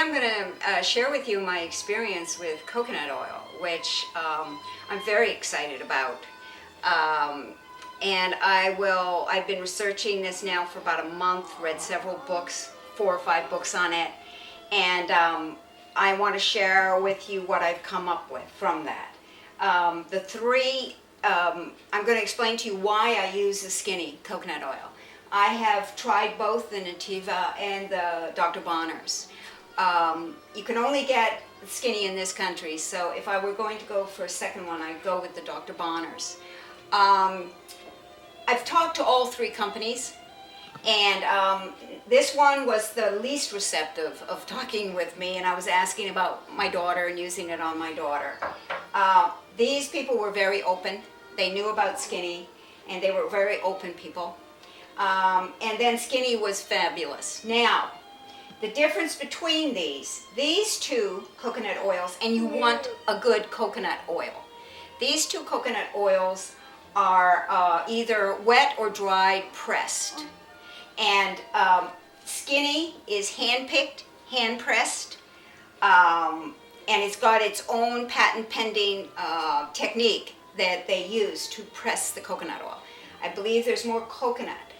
I'm going to share with you my experience with coconut oil, which I'm very excited about. And I've been researching this now for about a month, read several books, 4 or 5 books on it, and I want to share with you what I've come up with from that. I'm going to explain to you why I use the Skinny coconut oil. I have tried both the Nativa and the Dr. Bonner's. You can only get Skinny in this country, so if I were going to go for a second one, I'd go with the Dr. Bonner's. I've talked to all 3 companies, and this one was the least receptive of talking with me, and I was asking about my daughter and using it on my daughter. These people were very open. They knew about Skinny, and they were very open people. And then Skinny was fabulous. Now, the difference between these 2 coconut oils, and you want a good coconut oil. These 2 coconut oils are either wet or dry pressed. And Skinny is hand-picked, hand-pressed, and it's got its own patent-pending technique that they use to press the coconut oil. I believe there's more coconut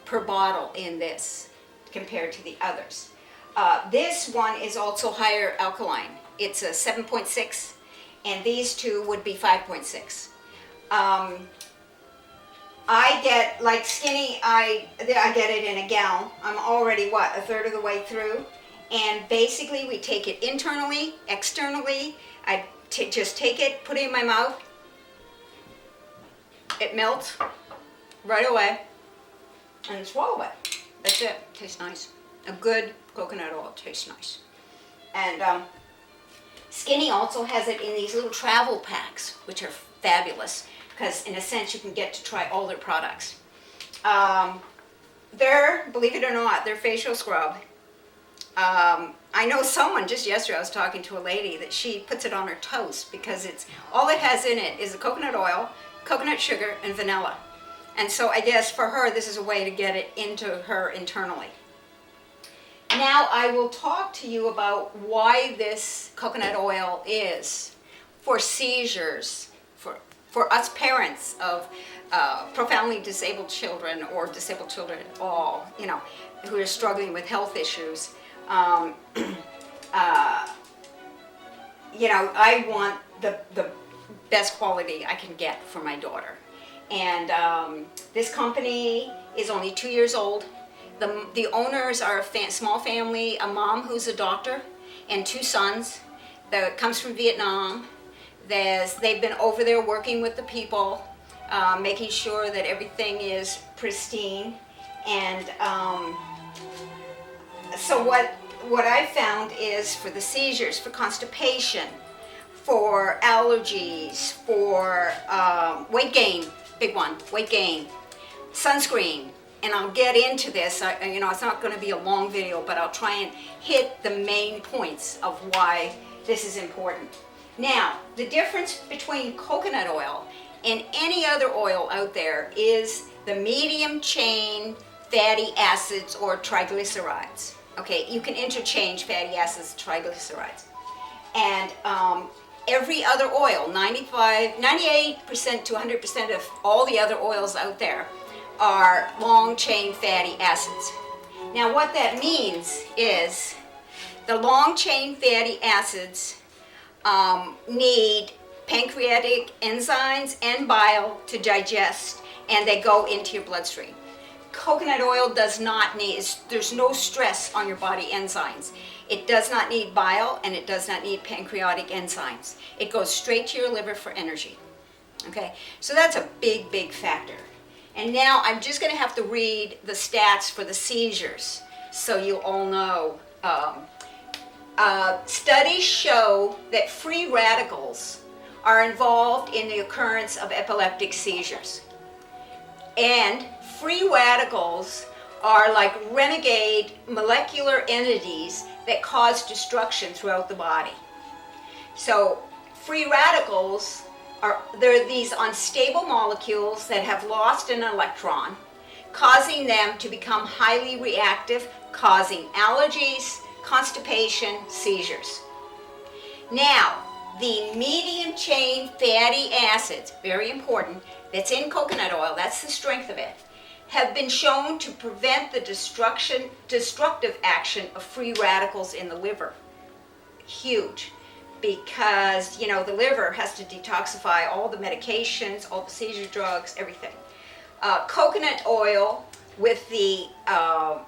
per bottle in this compared to the others. This one is also higher alkaline. It's a 7.6, and these 2 would be 5.6. I get, like Skinny, I get it in a gallon. I'm already, a third of the way through. And basically we take it internally, externally. I just take it, put it in my mouth. It melts right away. And swallow it. That's it. Tastes nice. A good coconut oil tastes nice. And Skinny also has it in these little travel packs, which are fabulous, because in a sense you can get to try all their products. Believe it or not, their facial scrub. I know someone, just yesterday I was talking to a lady, that she puts it on her toast because all it has in it is the coconut oil, coconut sugar, and vanilla. And so I guess for her, this is a way to get it into her internally. Now I will talk to you about why this coconut oil is for seizures, for us parents of profoundly disabled children or disabled children at all, who are struggling with health issues. I want the best quality I can get for my daughter. And this company is only 2 years old. The owners are a small family, a mom who's a doctor, and 2 sons that comes from Vietnam. They've been over there working with the people, making sure that everything is pristine. And so what I found is for the seizures, for constipation, for allergies, for weight gain, big one, weight gain, sunscreen, and I'll get into this. It's not going to be a long video, but I'll try and hit the main points of why this is important. Now, the difference between coconut oil and any other oil out there is the medium chain fatty acids or triglycerides. Okay, you can interchange fatty acids, triglycerides. And every other oil, 98% to 100% of all the other oils out there are long-chain fatty acids. Now what that means is the long-chain fatty acids need pancreatic enzymes and bile to digest, and they go into your bloodstream. Coconut oil does not need, there's no stress on your body enzymes. It does not need bile, and it does not need pancreatic enzymes. It goes straight to your liver for energy. Okay, so that's a big, big factor. And now I'm just going to have to read the stats for the seizures, so you all know. Studies show that free radicals are involved in the occurrence of epileptic seizures. And free radicals are like renegade molecular entities that cause destruction throughout the body. So free radicals they're these unstable molecules that have lost an electron, causing them to become highly reactive, causing allergies, constipation, seizures. Now, the medium chain fatty acids, very important, that's in coconut oil, that's the strength of it, have been shown to prevent the destructive action of free radicals in the liver. Huge, because the liver has to detoxify all the medications, all the seizure drugs, everything. Coconut oil with the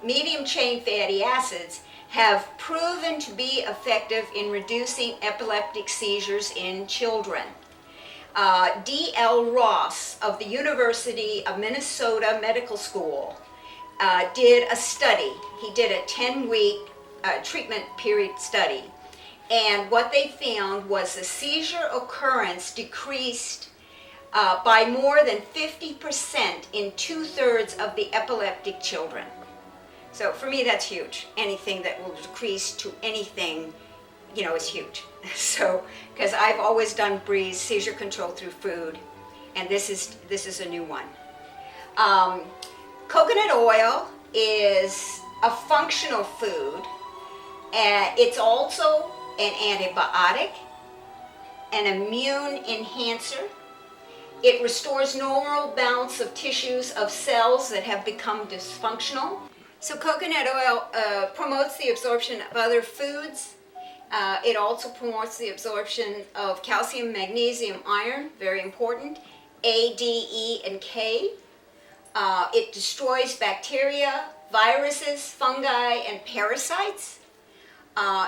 medium chain fatty acids have proven to be effective in reducing epileptic seizures in children. D.L. Ross of the University of Minnesota Medical School did a study. He did a 10-week treatment period study. And what they found was the seizure occurrence decreased by more than 50% in 2/3 of the epileptic children. So for me, that's huge. Anything that will decrease to anything, is huge. So, because I've always done Bree's seizure control through food, and this is a new one. Coconut oil is a functional food. It's also an antibiotic, an immune enhancer. It restores normal balance of tissues of cells that have become dysfunctional. So coconut oil promotes the absorption of other foods. It also promotes the absorption of calcium, magnesium, iron, very important, A, D, E, and K. It destroys bacteria, viruses, fungi, and parasites.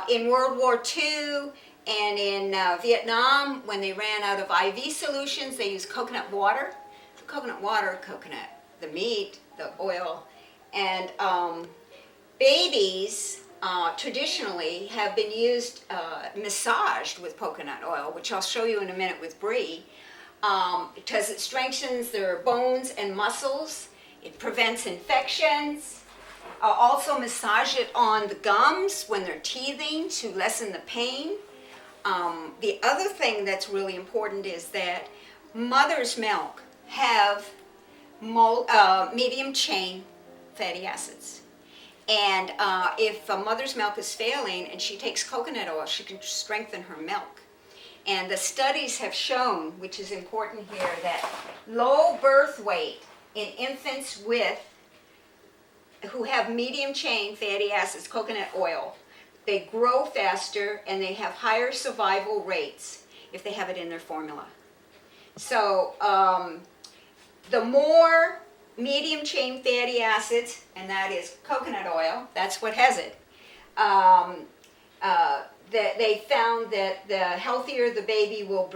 In World War II and in Vietnam, when they ran out of IV solutions, they used coconut water. So coconut water, coconut, the meat, the oil, and babies traditionally have been massaged with coconut oil, which I'll show you in a minute with Bree, because it strengthens their bones and muscles. It prevents infections. Also massage it on the gums when they're teething to lessen the pain. The other thing that's really important is that mother's milk have medium chain fatty acids. And if a mother's milk is failing and she takes coconut oil, she can strengthen her milk. And the studies have shown, which is important here, that low birth weight in infants who have medium chain fatty acids, coconut oil, they grow faster and they have higher survival rates if they have it in their formula. So the more medium chain fatty acids, and that is coconut oil, that's what has it. They found that the healthier the baby will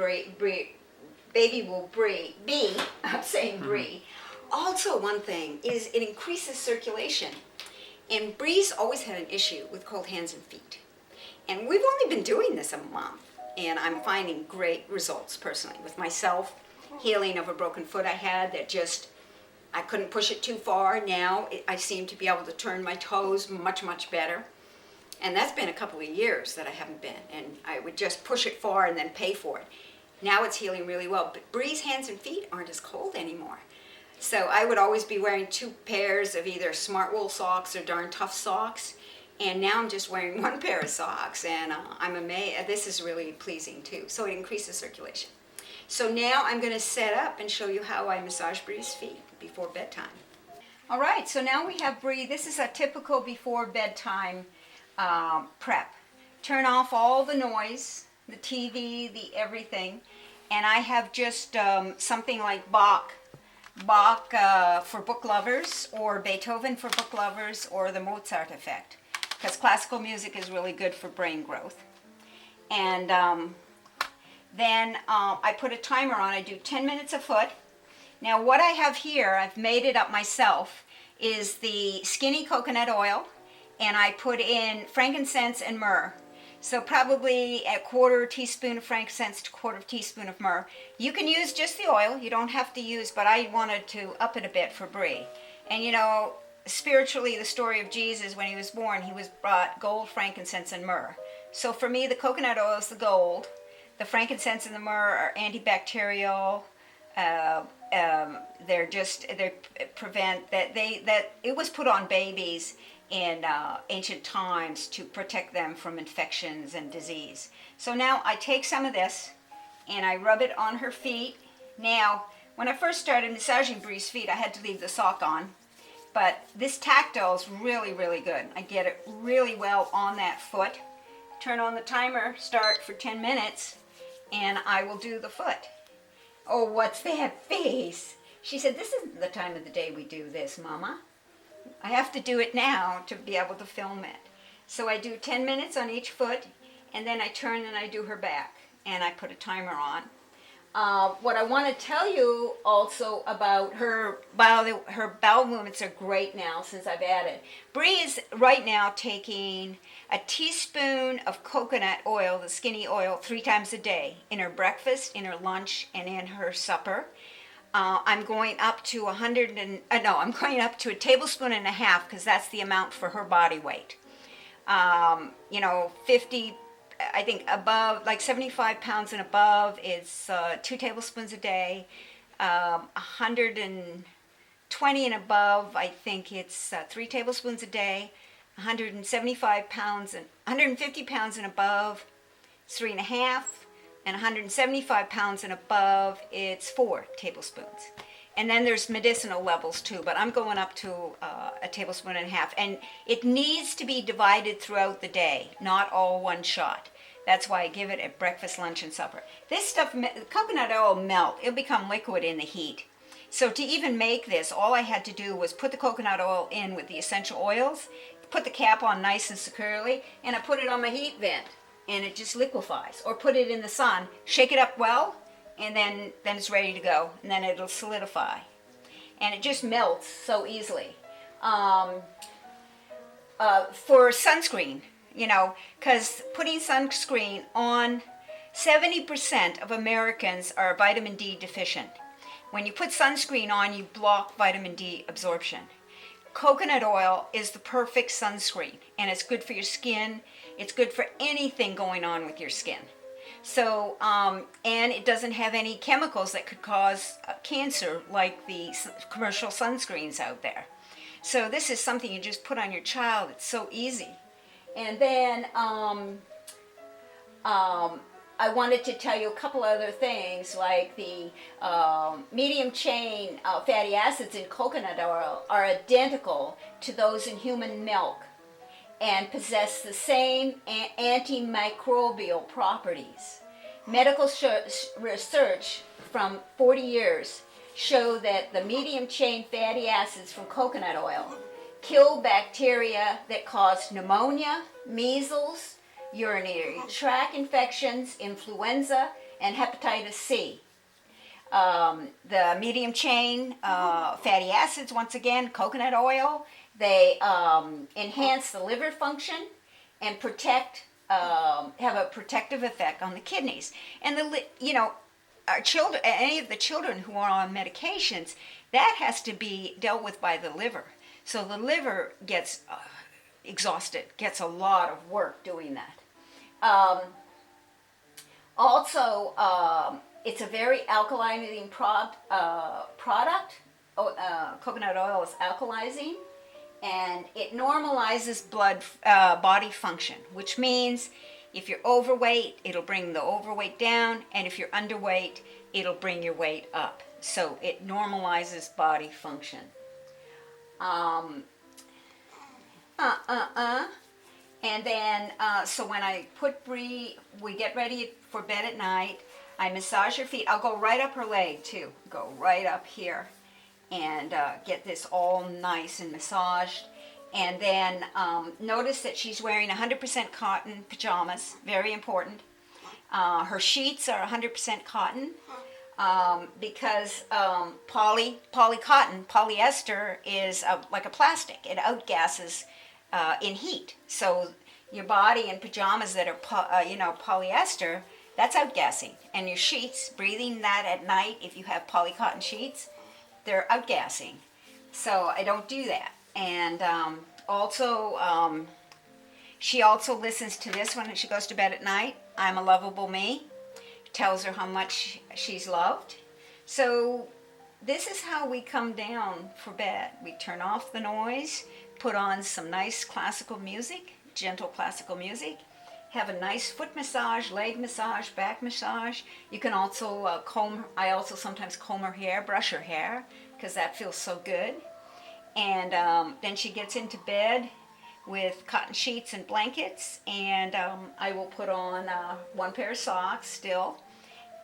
be. I'm saying Bree. Also, one thing is it increases circulation. And Bree's always had an issue with cold hands and feet. And we've only been doing this a month, and I'm finding great results personally with myself. Healing of a broken foot I had that I couldn't push it too far. Now I seem to be able to turn my toes much, much better. And that's been a couple of years that I haven't been. And I would just push it far and then pay for it. Now it's healing really well. But Bree's hands and feet aren't as cold anymore. So I would always be wearing 2 pairs of either smart wool socks or darn tough socks. And now I'm just wearing 1 pair of socks. And I'm amazed. This is really pleasing too. So it increases circulation. So now I'm going to set up and show you how I massage Bree's feet before bedtime. All right, so now we have Bree. This is a typical before bedtime prep. Turn off all the noise, the TV, the everything. And I have just something like Bach for book lovers, or Beethoven for book lovers, or the Mozart effect, because classical music is really good for brain growth. And then I put a timer on. I do 10 minutes a foot. Now what I have here, I've made it up myself, is the skinny coconut oil, and I put in frankincense and myrrh. So probably a 1/4 teaspoon of frankincense to 1/4 teaspoon of myrrh. You can use just the oil. You don't have to use, but I wanted to up it a bit for Bree. And spiritually, the story of Jesus, when he was born, he was brought gold, frankincense, and myrrh. So for me, the coconut oil is the gold. The frankincense and the myrrh are antibacterial. they prevent that that it was put on babies in ancient times to protect them from infections and disease. So now I take some of this and I rub it on her feet. Now, when I first started massaging Bree's feet, I had to leave the sock on. But this tactile is really, really good. I get it really well on that foot. Turn on the timer, start for 10 minutes, and I will do the foot. Oh, what's that face? She said, this isn't the time of the day we do this, Mama. I have to do it now to be able to film it. So I do 10 minutes on each foot, and then I turn and I do her back, and I put a timer on. What I want to tell you also about her bowel movements are great now since I've added. Bree is right now taking a teaspoon of coconut oil, the skinny oil, 3 times a day in her breakfast, in her lunch, and in her supper. I'm going up to I'm going up to a tablespoon and a half because that's the amount for her body weight. 50. I think above, like 75 pounds and above, is 2 tablespoons a day. 120 and above, I think it's 3 tablespoons a day. 175 pounds and 150 pounds and above, it's 3.5. And 175 pounds and above, it's 4 tablespoons. And then there's medicinal levels too, but I'm going up to a tablespoon and a half. And it needs to be divided throughout the day, not all one shot. That's why I give it at breakfast, lunch, and supper. This stuff, coconut oil will melt. It'll become liquid in the heat. So to even make this, all I had to do was put the coconut oil in with the essential oils, put the cap on nice and securely, and I put it on my heat vent, and it just liquefies. Or put it in the sun, shake it up well, and then it's ready to go, and then it'll solidify. And it just melts so easily. For sunscreen, because putting sunscreen on, 70% of Americans are vitamin D deficient. When you put sunscreen on, you block vitamin D absorption. Coconut oil is the perfect sunscreen, and it's good for your skin. It's good for anything going on with your skin. So, and it doesn't have any chemicals that could cause cancer like the commercial sunscreens out there. So this is something you just put on your child. It's so easy. And then I wanted to tell you a couple other things, like the medium chain fatty acids in coconut oil are identical to those in human milk and possess the same antimicrobial properties. Medical research from 40 years show that the medium chain fatty acids from coconut oil kill bacteria that cause pneumonia, measles, urinary tract infections, influenza, and hepatitis C. The medium chain fatty acids, once again, coconut oil, they enhance the liver function and have a protective effect on the kidneys. And our children, any of the children who are on medications, that has to be dealt with by the liver. So the liver gets exhausted, gets a lot of work doing that. Also, it's a very alkalizing product. Coconut oil is alkalizing, and it normalizes body function, which means if you're overweight, it'll bring the overweight down, and if you're underweight, it'll bring your weight up. So it normalizes body function. And then, so when I put Bree, we get ready for bed at night, I massage her feet. I'll go right up her leg too. Go right up here and get this all nice and massaged. And then notice that she's wearing 100% cotton pajamas, very important. Her sheets are 100% cotton because polyester is like a plastic. It outgasses in heat. So your body in pajamas that are polyester, that's outgassing. And your sheets, breathing that at night, if you have polycotton sheets, they're outgassing. So I don't do that. And she also listens to this when she goes to bed at night. I'm a Lovable Me. Tells her how much she's loved. So this is how we come down for bed. We turn off the noise, put on some nice classical music, gentle classical music, have a nice foot massage, leg massage, back massage. You can also I also sometimes comb her hair, brush her hair, because that feels so good. And then she gets into bed with cotton sheets and blankets, and I will put on one pair of socks still,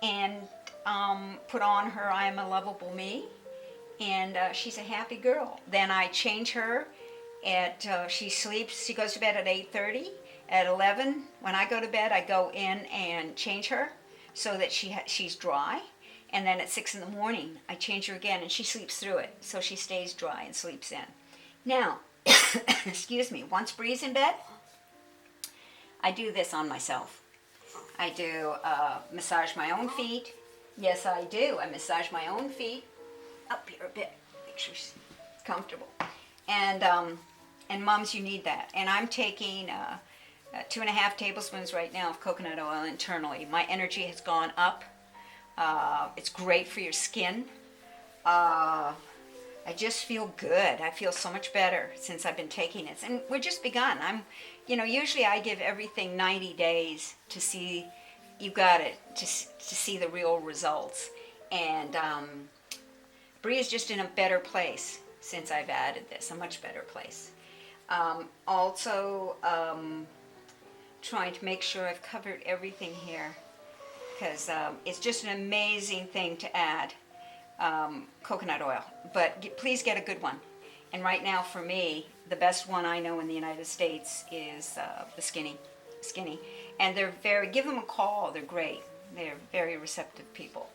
and put on her I Am a Lovable Me, and she's a happy girl. Then I change her she goes to bed at 8:30. At 11, when I go to bed, I go in and change her so that she's dry. And then at 6 in the morning, I change her again, and she sleeps through it, so she stays dry and sleeps in. Now, excuse me, once Bree's in bed, I do this on myself. I do massage my own feet. Yes, I do. I massage my own feet up here a bit, make sure she's comfortable. And moms, you need that. And I'm taking 2.5 tablespoons right now of coconut oil internally. My energy has gone up. It's great for your skin. I just feel good. I feel so much better since I've been taking it. And we're just begun. Usually I give everything 90 days to see, you got it, to see the real results. And Bree is just in a better place since I've added this, a much better place. Also, trying to make sure I've covered everything here, because it's just an amazing thing to add coconut oil, but please get a good one. And right now for me, the best one I know in the United States is the Skinny, and they're give them a call. They're great. They're very receptive people.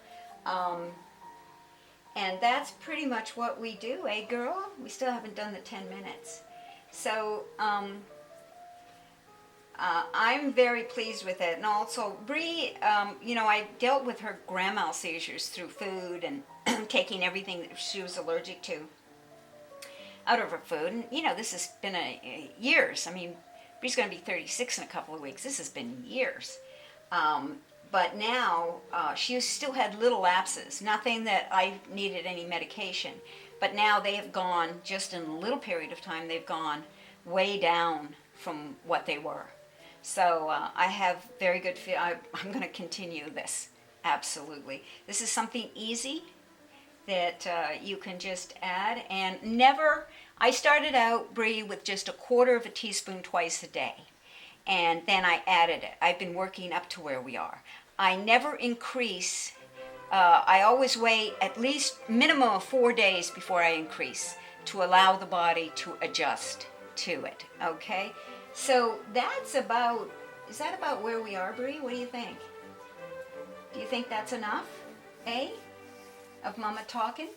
And that's pretty much what we do, eh, girl? We still haven't done the 10 minutes. So I'm very pleased with it. And also, Bree, I dealt with her grand mal seizures through food and taking everything that she was allergic to out of her food. And, this has been years. I mean, Bree's going to be 36 in a couple of weeks. This has been years. But now she still had little lapses, nothing that I needed any medication. But now they have gone, just in a little period of time, they've gone way down from what they were. So I have very good feel. I'm going to continue this, absolutely. This is something easy that you can just add. And I started out, Bree, with just 1/4 teaspoon twice a day. And then I added it. I've been working up to where we are. I never increase. I always wait at least minimum of 4 days before I increase to allow the body to adjust to it, okay? So is that about where we are, Bree? What do you think? Do you think that's enough, of Mama talking?